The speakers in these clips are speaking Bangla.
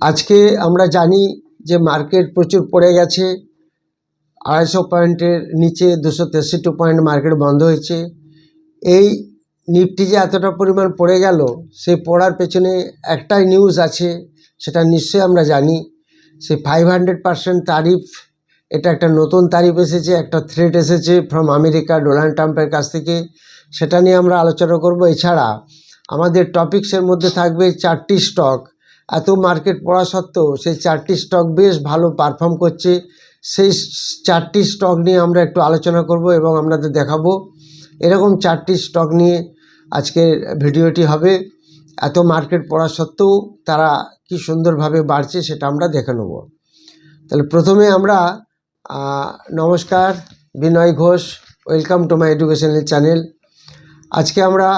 আজকে আমরা জানি যে মার্কেট প্রচুর পড়ে গেছে, 250 পয়েন্টের নিচে 263 পয়েন্ট মার্কেট বন্ধ হয়েছে। এই নিফটি যে এতটা পরিমাণ পড়ে গেল, সেই পড়ার পেছনে একটাই নিউজ আছে, সেটা নিশ্চয়ই আমরা জানি। সেই 500% তারিফ, এটা একটা নতুন তারিফ এসেছে, একটা থ্রেট এসেছে ফ্রম আমেরিকা ডোনাল্ড ট্রাম্পের কাছ থেকে। সেটা নিয়ে আমরা আলোচনা করব। এছাড়া আমাদের টপিক্সের মধ্যে থাকবে 4টি স্টক। এত মার্কেট পড়া সত্ত্বেও সেই 4টি স্টক বেশ ভালো পারফর্ম করছে। সেই 4টি স্টক নিয়ে আমরা একটু আলোচনা করব এবং আপনাদের দেখাবো। এরকম 4টি স্টক নিয়ে আজকের ভিডিওটি হবে। এত মার্কেট পড়া সত্ত্বেও তারা কি সুন্দরভাবে বাড়ছে সেটা আমরা দেখে নেব। তাহলে প্রথমে আমরা নমস্কার, Binoy Ghosh, welcome to my educational channel. আজকে আমরা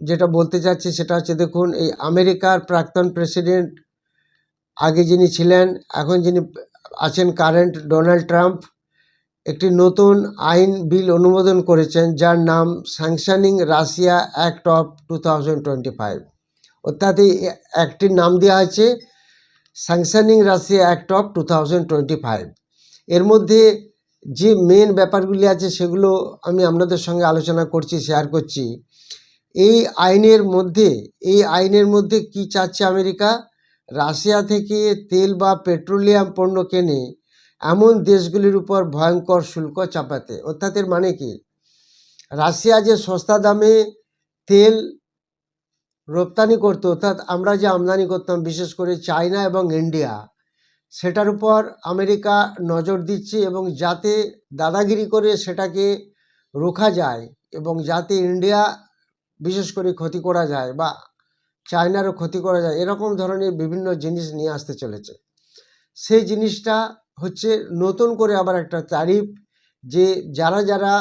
যেটা বলতে চাচ্ছি সেটা হচ্ছে, দেখুন, এই আমেরিকার প্রাক্তন প্রেসিডেন্ট, আগে যিনি ছিলেন, এখন যিনি আছেন কারেন্ট, ডোনাল্ড ট্রাম্প, একটি নতুন আইন বিল অনুমোদন করেছেন যার নাম স্যাংশনিং রাশিয়া অ্যাক্ট অফ 2025। অর্থাৎ এই অ্যাক্টটির নাম দেওয়া আছে স্যাংশনিং রাশিয়া অ্যাক্ট অফ 2025। এর মধ্যে যে মেন ব্যাপারগুলি আছে সেগুলো আমি আপনাদের সঙ্গে আলোচনা করছি, শেয়ার করছি। এই আইনের মধ্যে কি চাচ্ছে আমেরিকা? রাশিয়া থেকে তেল বা পেট্রোলিয়াম পণ্য কেনে এমন দেশগুলির উপর ভয়ঙ্কর শুল্ক চাপাতে। অর্থাৎ এর মানে কি, রাশিয়া যে সস্তা দামে তেল রপ্তানি করতো, অর্থাৎ আমরা যে আমদানি করতাম বিশেষ করে চায়না এবং ইন্ডিয়া, সেটার উপর আমেরিকা নজর দিচ্ছে এবং যাতে দাদাগিরি করে সেটাকে রোখা যায় এবং যাতে ইন্ডিয়া বিশেষ করে ক্ষতি করা যায় বা চায়নারও ক্ষতি করা যায়, এরকম ধরনের বিভিন্ন জিনিস নিয়ে আসতে চলেছে। সেই জিনিসটা হচ্ছে নতুন করে আবার একটা তারিফ, যে যারা যারা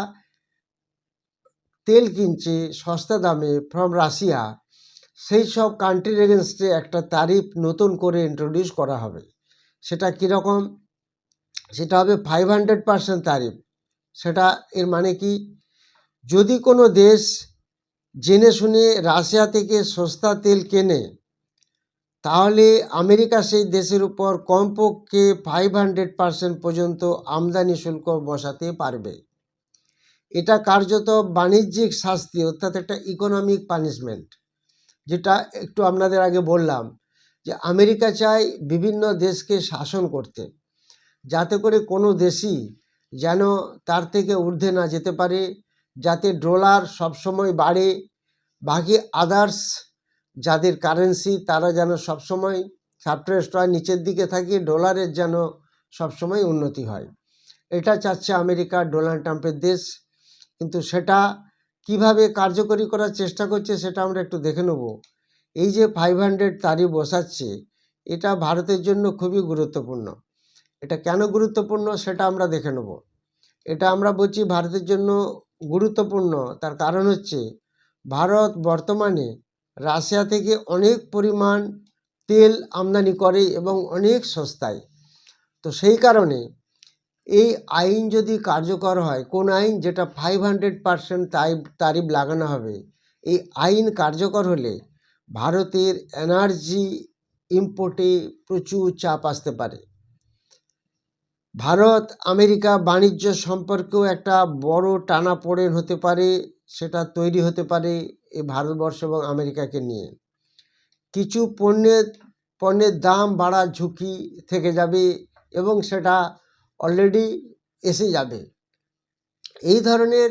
তেল কিনছে সস্তা দামে ফ্রম রাশিয়া, সেই সব কান্ট্রির এগেনস্টে একটা তারিফ নতুন করে ইন্ট্রোডিউস করা হবে। সেটা কীরকম? সেটা হবে 500% তারিফ। সেটা এর মানে কি, যদি কোনো দেশ জেনে শুনে রাশিয়া থেকে সস্তা তেল কেনে, তাহলে আমেরিকা সেই দেশের উপর কমপক্ষে 500% পর্যন্ত আমদানি শুল্ক বসাতে পারবে। এটা কার্যত বাণিজ্যিক শাস্তি, অর্থাৎ একটা ইকোনমিক পানিশমেন্ট। যেটা একটু আপনাদের আগে বললাম যে আমেরিকা চায় বিভিন্ন দেশকে শাসন করতে, যাতে করে কোনো দেশই যেন তার থেকে ঊর্ধ্বে না যেতে পারে, যাতে ডলার সবসময় বাড়ে, বাকি আদার্স যাদের কারেন্সি তারা যেন সবসময় সাপ্রেসড হয়, নিচের দিকে থাকে, ডলারের যেন সবসময় উন্নতি হয়। এটা চাচ্ছে আমেরিকা, ডোনাল্ড ট্রাম্পের দেশ। কিন্তু সেটা কিভাবে কার্যকরী করার চেষ্টা করছে সেটা আমরা একটু দেখে নেব। এই যে 500 তারিফ বসাচ্ছে, এটা ভারতের জন্য খুবই গুরুত্বপূর্ণ। এটা কেন গুরুত্বপূর্ণ সেটা আমরা দেখে নেব। এটা আমরা বলছি ভারতের জন্য গুরুত্বপূর্ণ, তার কারণ হচ্ছে ভারত বর্তমানে রাশিয়া থেকে অনেক পরিমাণ তেল আমদানি করে এবং অনেক সস্তায়। তো সেই কারণে এই আইন যদি কার্যকর হয়, কোন আইন? যেটা 500% তারিফ লাগানো হবে, এই আইন কার্যকর হলে ভারতের এনার্জি ইম্পোর্টে প্রচুর চাপ আসতে পারে। ভারত আমেরিকা বাণিজ্য সম্পর্কেও একটা বড় টানাপোড়েন হতে পারে, সেটা তৈরি হতে পারে এই ভারতবর্ষ এবং আমেরিকাকে নিয়ে। কিছু পণ্যের দাম বাড়ার ঝুঁকি থেকে যাবে এবং সেটা অলরেডি এসে যাবে। এই ধরনের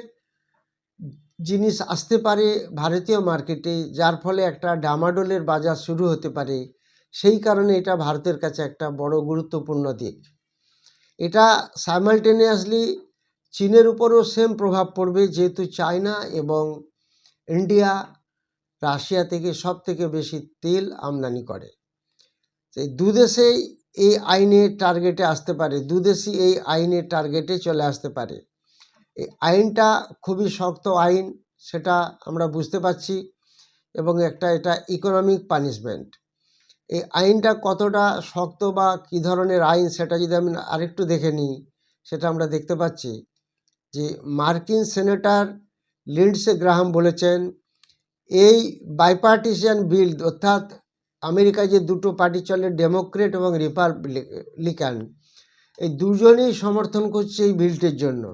জিনিস আসতে পারে ভারতীয় মার্কেটে, যার ফলে একটা ডামাডোলের বাজার শুরু হতে পারে। সেই কারণে এটা ভারতের কাছে একটা বড় গুরুত্বপূর্ণ দিক। এটা সাইমালটেনিয়াসলি চীনের উপরও সেম প্রভাব পড়বে, যেহেতু চায়না এবং ইন্ডিয়া রাশিয়া থেকে সব থেকে বেশি তেল আমদানি করে। এই দুদেশেই এই আইনের টার্গেটে আসতে পারে, দুদেশই এই আইনের টার্গেটে চলে আসতে পারে। এই আইনটা খুবই শক্ত আইন, সেটা আমরা বুঝতে পারছি, এবং এটা ইকোনমিক পানিশমেন্ট। এই আইনটা কতটা শক্ত বা কী ধরনের আইন সেটা যদি আমি আরেকটু দেখে নিই, সেটা আমরা দেখতে পাচ্ছি যে মার্কিন সেনেটর লিন্ডসে গ্রাহাম বলেছেন, এই বাইপার্টিশিয়ান বিল, অর্থাৎ আমেরিকায় যে দুটো পার্টি চলে, ডেমোক্রেট এবং রিপাবলিকান, এই দুজনেই সমর্থন করছে এই বিলটির জন্য।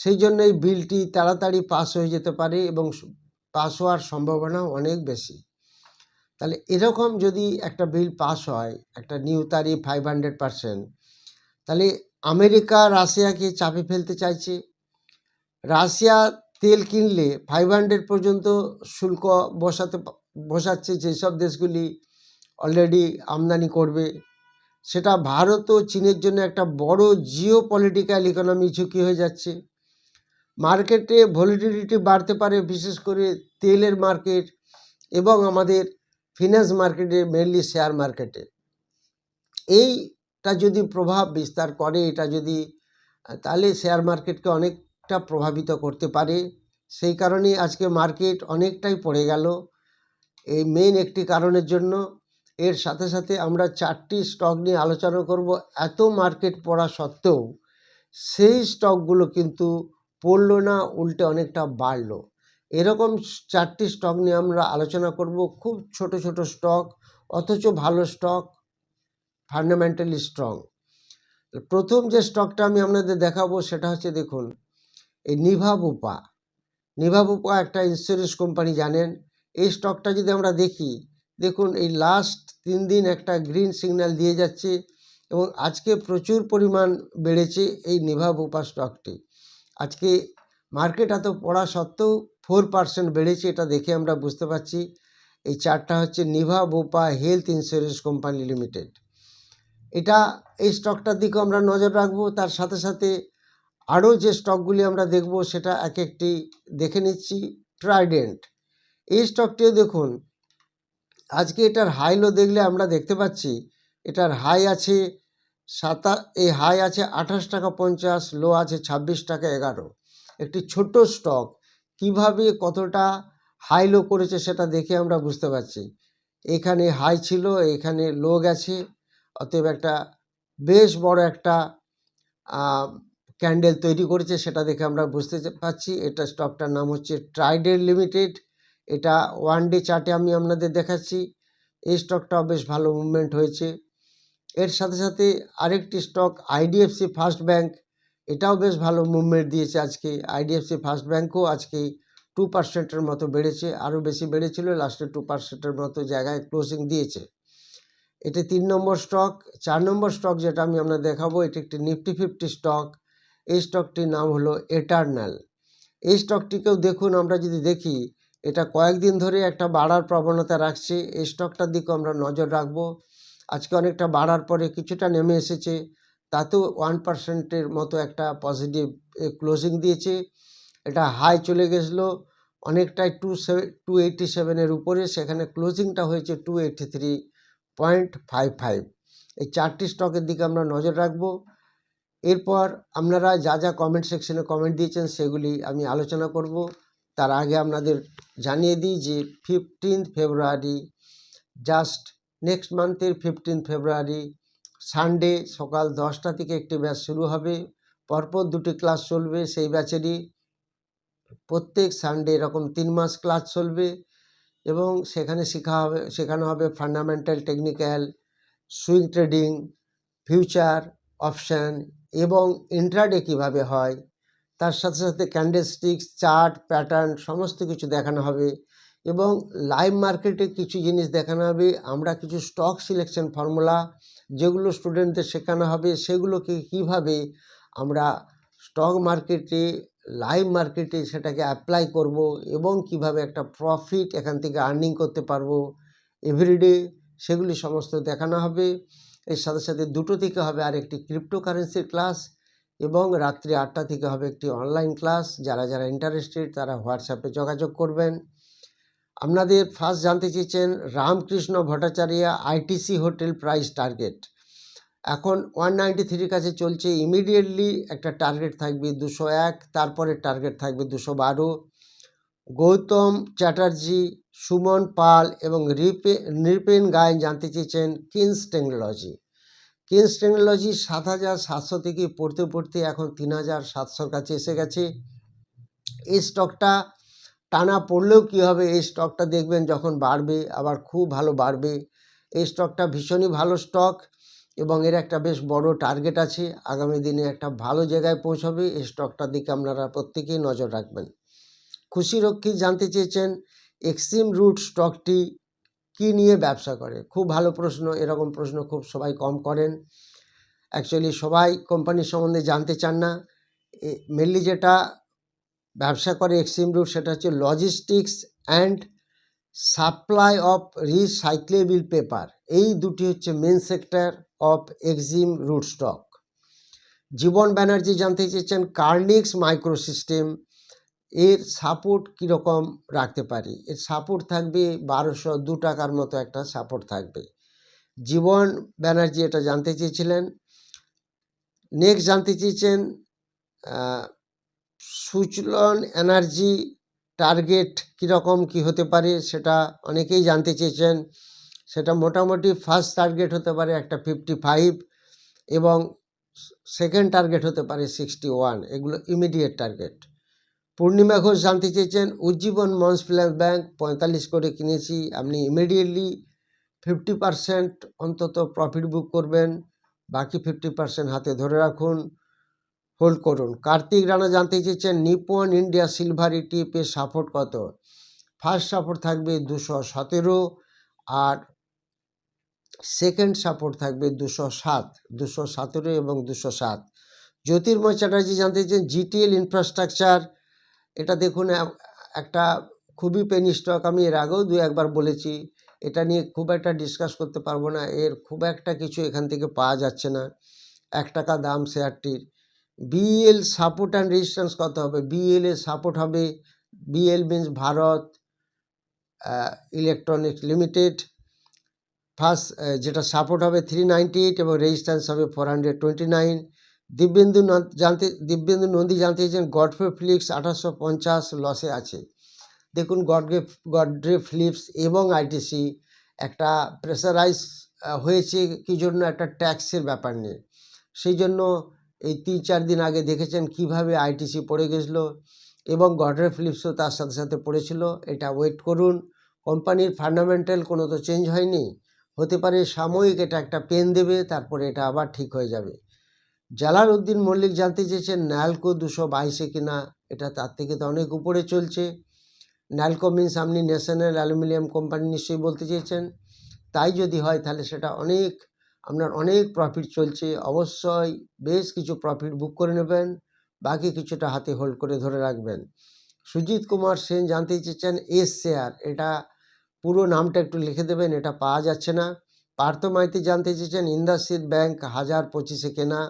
সেই জন্য এই বিলটি তাড়াতাড়ি পাস হয়ে যেতে পারে এবং পাস হওয়ার সম্ভাবনা অনেক বেশি। তাহলে এরকম যদি একটা বিল পাস হয়, একটা নিউ তারিফ 500%, তাহলে আমেরিকা রাশিয়াকে চাপে ফেলতে চাইছে। রাশিয়া তেল কিনলে 500 পর্যন্ত শুল্ক বসাচ্ছে যেসব দেশগুলি অলরেডি আমদানি করবে। সেটা ভারত ও চীনের জন্য একটা বড় জিও পলিটিক্যাল ইকোনমি ঝুঁকি হয়ে যাচ্ছে। মার্কেটে ভলিটিলিটি বাড়তে পারে, বিশেষ করে তেলের মার্কেট এবং আমাদের ফিন্যান্স মার্কেটে, মেনলি শেয়ার মার্কেটে। এইটা যদি প্রভাব বিস্তার করে, এটা যদি, তাহলে শেয়ার মার্কেটকে অনেকটা প্রভাবিত করতে পারে। সেই কারণেই আজকে মার্কেট অনেকটাই পড়ে গেল, এই মেইন একটি কারণের জন্য। এর সাথে সাথে আমরা 4টি স্টক নিয়ে আলোচনা করব। এত মার্কেট পড়া সত্ত্বেও সেই স্টকগুলো কিন্তু পড়লো না, উল্টে অনেকটা বাড়লো। এরকম 4টি স্টক নিয়ে আমরা আলোচনা করব, খুব ছোট ছোট স্টক, অথচ ভালো স্টক, ফান্ডামেন্টালি স্ট্রং। প্রথম যে স্টকটা আমি আপনাদের দেখাবো সেটা হচ্ছে, দেখুন, এই নিভা বুপা। নিভা বুপা একটা ইন্স্যুরেন্স কোম্পানি, জানেন। এই স্টকটা যদি আমরা দেখি, দেখুন এই লাস্ট 3 দিন একটা গ্রিন সিগন্যাল দিয়ে যাচ্ছে এবং আজকে প্রচুর পরিমাণ বেড়েছে এই নিভা বুপা স্টকটি। আজকে মার্কেট এত পড়া সত্ত্বেও 4% বেড়েছে, এটা দেখে আমরা বুঝতে পারছি। এই চার্টটা হচ্ছে Niva Bupa health insurance company limited. এই স্টকটার দিকেও আমরা নজর রাখবো। তার সাথে সাথে আরও যে স্টকগুলি আমরা দেখব সেটা এক একটি দেখে নিচ্ছি। ট্রাইডেন্ট, এই স্টকটিও দেখুন, আজকে এটার হাই লো দেখলে আমরা দেখতে পাচ্ছি এটার হাই আছে এই হাই আছে 28 টাকা 50, লো আছে 26 টাকা 11। একটি ছোট স্টক কিভাবে কতটা হাই লো করেছে সেটা দেখে আমরা বুঝতে পারছি। এখানে হাই ছিল, এখানে লো গেছে, অতএব একটা বেশ বড় একটা ক্যান্ডেল তৈরি করেছে, সেটা দেখে আমরা বুঝতে পারছি। এটা স্টকটার নাম হচ্ছে ট্রাইডেন্ট লিমিটেড। এটা 1 ডে চার্টে আমি আপনাদের দেখাচ্ছি। এই স্টকটাও বেশ ভালো মুভমেন্ট হয়েছে। এর সাথে সাথে আরেকটি স্টক আইডিএফসি ফার্স্ট ব্যাংক, এটাও বেশ ভালো মুভমেন্ট দিয়েছে আজকে। আইডিএফসি ফার্স্ট ব্যাংকও আজকে 2%-এর মতো বেড়েছে, আরও বেশি বেড়েছিল, লাস্টে 2%-এর মতো জায়গায় ক্লোজিং দিয়েছে। এটি 3 নম্বর স্টক। 4 নম্বর স্টক যেটা আমি আপনাদের দেখাবো, এটি একটি নিফটি 50 স্টক। এই স্টকটির নাম হলো এটার্নাল। এই স্টকটিকেও দেখুন, আমরা যদি দেখি, এটা কয়েকদিন ধরে একটা বাড়ার প্রবণতা রাখছে। এই স্টকটার দিকেও আমরা নজর রাখবো। আজকে অনেকটা বাড়ার পরে কিছুটা নেমে এসেছে, তাতেও 1%-এর মতো একটা পজিটিভ ক্লোজিং দিয়েছে। এটা হাই চলে গেছিলো অনেকটাই 287-এর উপরে, সেখানে ক্লোজিংটা হয়েছে 283.55। এই 4টি স্টকের দিকে আমরা নজর রাখবো। এরপর আপনারা যা যা কমেন্ট সেকশনে কমেন্ট দিয়েছেন সেগুলি আমি আলোচনা করব। তার আগে আপনাদের জানিয়ে দিই যে 15 ফেব্রুয়ারি, জাস্ট নেক্সট মান্থের 15 ফেব্রুয়ারি সানডে সকাল 10টা থেকে একটি ব্যাচ শুরু হবে। পরপর 2টি ক্লাস চলবে। সেই ব্যাচেরই প্রত্যেক সানডে এরকম 3 মাস ক্লাস চলবে এবং সেখানে শেখানো হবে fundamental, technical, swing trading, future, option এবং ইন্ট্রাডে কীভাবে হয়। তার সাথে সাথে ক্যান্ডেলস্টিক্স, চার্ট, প্যাটার্ন সমস্ত কিছু দেখানো হবে এবং লাইভ মার্কেটে কিছু জিনিস দেখানো হবে। আমরা কিছু স্টক সিলেকশন ফর্মুলা যেগুলো স্টুডেন্টদের শেখানো হবে, সেগুলোকে কিভাবে আমরা স্টক মার্কেটে, লাইভ মার্কেটে সেটাকে অ্যাপ্লাই করব এবং কিভাবে একটা প্রফিট এখান থেকে আর্নিং করতে পারবো এভরিডে, সেগুলি সমস্ত দেখানো হবে। এর সাথে সাথে 2টো থেকে হবে আরেকটি ক্রিপ্টোকারেন্সির ক্লাস এবং রাত্রি 8টা থেকে হবে একটি অনলাইন ক্লাস। যারা যারা ইন্টারেস্টেড তারা হোয়াটসঅ্যাপে যোগাযোগ করবেন। আপনাদের ফার্স্ট জানতে চেয়েছেন Ramakrishna Bhattacharya ITC hotel price target. এখন 193 কাছে চলছে। ইমিডিয়েটলি একটা টার্গেট থাকবে 201, তারপরে টার্গেট থাকবে 212। গৌতম চ্যাটার্জি, সুমন পাল এবং নৃপেন গায়েন জানতে চেয়েছেন কিনস টেকনোলজি। কিনস টেকনোলজি 7,700 থেকে পড়তে পড়তে এখন 3,700-র কাছে এসে গেছে। এই স্টকটা টানা পড়লেও কী হবে, এই স্টকটা দেখবেন যখন বাড়বে আবার খুব ভালো বাড়বে। এই স্টকটা ভীষণই ভালো স্টক এবং এর একটা বেশ বড় টার্গেট আছে, আগামী দিনে একটা ভালো জায়গায় পৌঁছবে। এই স্টকটার দিকে আপনারা প্রত্যেকেই নজর রাখবেন। খুশি রক্ষী জানতে চেয়েছেন এক্সিম রুট স্টকটি কি নিয়ে ব্যবসা করে। খুব ভালো প্রশ্ন, এরকম প্রশ্ন খুব সবাই কম করেন। অ্যাকচুয়ালি সবাই কোম্পানির সম্বন্ধে জানতে চান না। মেনলি যেটা ব্যবসা করে এক্সিম রুট সেটা হচ্ছে logistics and supply of recyclable paper. এই দুটি হচ্ছে main sector of Exim Routes stock. Jiban Banerjee জানতে চেয়েছেন কার্নিক্স মাইক্রোসিস্টেম এর সাপোর্ট কীরকম রাখতে পারি। এর সাপোর্ট থাকবে 1202 টাকার মতো একটা সাপোর্ট থাকবে। জীবন ব্যানার্জি এটা জানতে চেয়েছিলেন। নেক্সট জানতে চেয়েছেন সুচলন এনার্জি টার্গেট কীরকম কি হতে পারে, সেটা অনেকেই জানতে চেয়েছেন। সেটা মোটামুটি ফার্স্ট টার্গেট হতে পারে একটা 55 এবং সেকেন্ড টার্গেট হতে পারে 61। এগুলো ইমিডিয়েট টার্গেট। পূর্ণিমা ঘোষ জানতে চেয়েছেন উজ্জীবন মঞ্চ ফিনান্স ব্যাংক 45 করে কিনেছি, আপনি ইমিডিয়েটলি 50% অন্তত প্রফিট বুক করবেন, বাকি 50% হাতে ধরে রাখুন, হোল্ড করুন। কার্তিক রানা জানতে চেয়েছেন নিপন ইন্ডিয়া সিলভার ইটিএফের সাপোর্ট কত। ফার্স্ট সাপোর্ট থাকবে 217 আর সেকেন্ড সাপোর্ট থাকবে 217 এবং 207। জ্যোতির্ময় চ্যাটার্জি জানতে চেয়েছেন জিটিএল ইনফ্রাস্ট্রাকচার, এটা দেখুন একটা খুবই পেনি স্টক। আমি এর আগেও 2-1বার বলেছি, এটা নিয়ে খুব একটা ডিসকাস করতে পারবো না, এর খুব একটা কিছু এখান থেকে পাওয়া যাচ্ছে না। 1 টাকা দাম শেয়ারটির। বিএল সাপোর্ট অ্যান্ড রেজিস্ট্যান্স কত হবে। বিএল এর সাপোর্ট হবে, BL means Bharat electronics limited. First যেটা সাপোর্ট হবে 398 এবং রেজিস্ট্যান্স হবে 429। দিব্যেন্দু নন্দী জানতে চেয়েছেন গডফ্রে ফিলিপস 1850 লসে আছে। দেখুন গডফ্রে ফিলিপস এবং আইটিসি একটা প্রেসারাইজ হয়েছে কি জন্য, একটা ট্যাক্সের ব্যাপার নিয়ে। সেই জন্য এই 3-4 দিন আগে দেখেছেন কিভাবে আইটিসি পড়ে গেছিলো এবং গডফ্রে ফিলিপসও তার সাথে সাথে পড়েছিল। এটা ওয়েট করুন, কোম্পানির ফান্ডামেন্টাল কোনো তো চেঞ্জ হয়নি, হতে পারে সাময়িক এটা একটা পেন দেবে, তারপরে এটা আবার ঠিক হয়ে যাবে। জালাল উদ্দিন মল্লিক জানতে চেয়েছেন ন্যালকো 222 কিনা, এটা তার থেকে তো অনেক উপরে চলছে। ন্যালকো মিনস আপনি ন্যাশনাল অ্যালুমিনিয়াম কোম্পানি নিশ্চয়ই বলতে চেয়েছেন। তাই যদি হয় তাহলে সেটা আপনার অনেক প্রফিট চলছে, অবশ্যই বেশ কিছু প্রফিট বুক করে নেবেন, বাকি কিছুটা হাতে হোল্ড করে ধরে রাখবেন। সুজিত কুমার সেন জানতে চেয়েছেন এস শেয়ার, এটা পুরো নামটা একটু লিখে দেবেন, এটা পাওয়া যাচ্ছে না। পার্থ মাইতি জানতে চেয়েছেন ইন্দাসিন্দ ব্যাংক 1025 কেনা,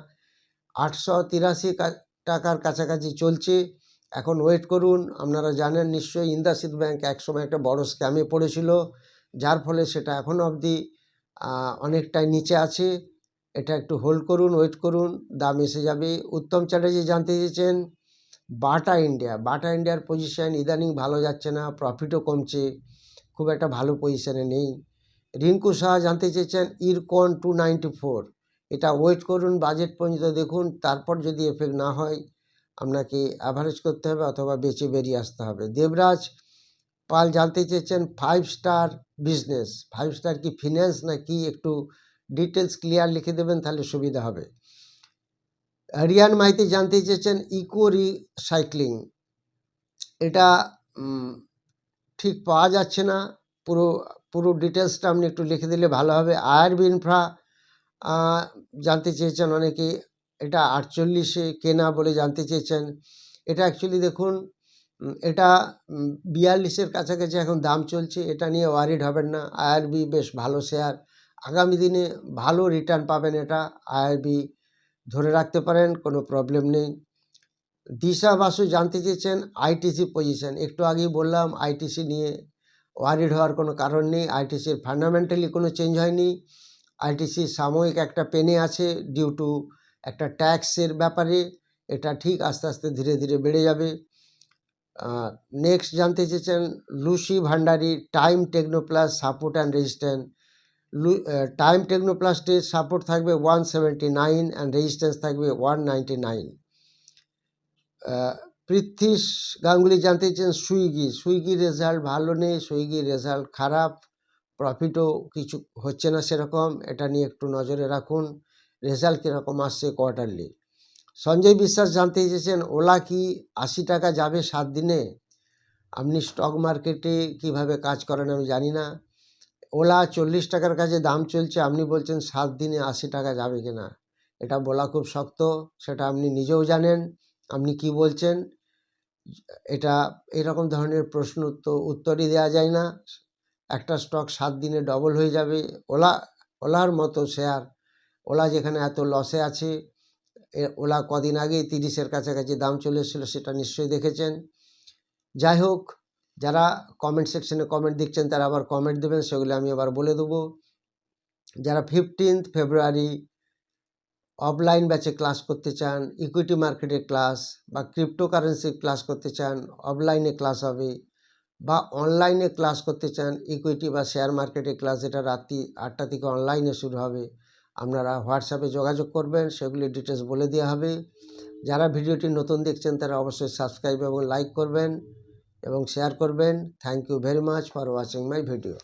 883 টাকার কাছাকাছি চলছে, এখন ওয়েট করুন। আপনারা জানেন নিশ্চয়ই ইন্দাসিন্দ ব্যাংক একসময় একটা বড় স্ক্যামে পড়েছিল, যার ফলে সেটা এখনও অবধি অনেকটাই নিচে আছে। এটা একটু হোল্ড করুন, ওয়েট করুন, দাম এসে যাবে। উত্তম চ্যাটার্জি জানতে চেয়েছেন বাটা ইন্ডিয়ার পজিশন ইদানিং ভালো যাচ্ছে না, প্রফিটও কমছে, খুব একটা ভালো পজিশনে নেই। রিঙ্কু শাহ জানতে চেয়েছেন ইরকন 294, এটা ওয়েট করুন, বাজেট পর্যন্ত দেখুন, তারপর যদি এফেক্ট না হয় আপনাকে অ্যাভারেজ করতে হবে অথবা বেঁচে বেরিয়ে আসতে হবে। দেবরাজ পাল জানতে চেয়েছেন 5 স্টার বিজনেস, 5 স্টার কি ফিন্যান্স না কি, একটু ডিটেলস ক্লিয়ার লিখে দেবেন তাহলে সুবিধা হবে। রিয়ান মাইতি জানতে চেয়েছেন ইকো রিসাইক্লিং, এটা ঠিক পাওয়া যাচ্ছে না, পুরো ডিটেলসটা আপনি একটু লিখে দিলে ভালো হবে। আরবি ইনফ্রা জানতে চেয়েছেন অনেকে, এটা 48 কেনা বলে জানতে চেয়েছেন। এটা অ্যাকচুয়ালি দেখুন এটা 42-এর কাছাকাছি এখন দাম চলছে, এটা নিয়ে ওয়ারিড হবেন না। আরবি বেশ ভালো শেয়ার, আগামী দিনে ভালো রিটার্ন পাবেন, এটা আরবি ধরে রাখতে পারেন, কোনো প্রবলেম নেই। দিশা বাসু জানতে চেয়েছেন আইটিসি পজিশন, একটু আগেই বললাম আইটিসি নিয়ে ওয়ারিড হওয়ার কোনো কারণ নেই, আইটিসির ফান্ডামেন্টালি কোনো চেঞ্জ হয়নি। আইটিসি সাময়িক একটা পেনে আছে ডিউ টু একটা ট্যাক্সের ব্যাপারে, এটা ঠিক আস্তে আস্তে ধীরে ধীরে বেড়ে যাবে। নেক্সট জানতে চেয়েছেন Lucy Bhandari Time Technoplast support and resistance. Time টেকনোপ্লাস্টের সাপোর্ট থাকবে 179 অ্যান্ড রেজিস্ট্যান্স থাকবে 199। পৃথ্বীশ গাঙ্গুলি জানতে চেয়েছেন সুইগির রেজাল্ট ভালো নেই, সুইগির রেজাল্ট খারাপ, প্রফিটও কিছু হচ্ছে না সেরকম, এটা নিয়ে একটু নজরে রাখুন। রেজাল্ট কীরকম আসছে কোয়ার্টারলি। সঞ্জয় বিশ্বাস জানতে চেয়েছেন ওলা কি 80 টাকা যাবে 7 দিনে? আপনি স্টক মার্কেটে কিভাবে কাজ করেন আমি জানি না। ওলা 40 টাকার কাছে দাম চলছে, আপনি বলছেন 7 দিনে 80 টাকা যাবে কিনা, এটা বলা খুব শক্ত, সেটা আপনি নিজেও জানেন আপনি কি বলছেন। এটা এরকম ধরনের প্রশ্ন তো উত্তরই দেওয়া যায় না। একটা স্টক 7 দিনে ডবল হয়ে যাবে, ওলার মতো শেয়ার, ওলা যেখানে এত লসে আছে, ওলা কদিন আগেই 30-এর কাছাকাছি দাম চলে এসেছিলো, সেটা নিশ্চয়ই দেখেছেন। যাই হোক, যারা কমেন্ট সেকশনে কমেন্ট দিচ্ছেন তারা আবার কমেন্ট দেবেন, সেগুলো আমি আবার বলে দেবো। যারা 15 ফেব্রুয়ারি অফলাইন ব্যাচে ক্লাস করতে চান, ইকুইটি মার্কেটের ক্লাস বা ক্রিপ্টোকারেন্সির ক্লাস করতে চান, অফলাইনে ক্লাস হবে, বা অনলাইনে ক্লাস করতে চান ইকুইটি বা শেয়ার মার্কেটের ক্লাস, যেটা রাত্রি 8টা থেকে অনলাইনে শুরু হবে, আপনারা হোয়াটসঅ্যাপে যোগাযোগ করবেন, সেগুলির ডিটেলস বলে দেওয়া হবে। যারা ভিডিওটি নতুন দেখছেন তারা অবশ্যই সাবস্ক্রাইব এবং লাইক করবেন এবং শেয়ার করবেন। Thank you very much for watching my video.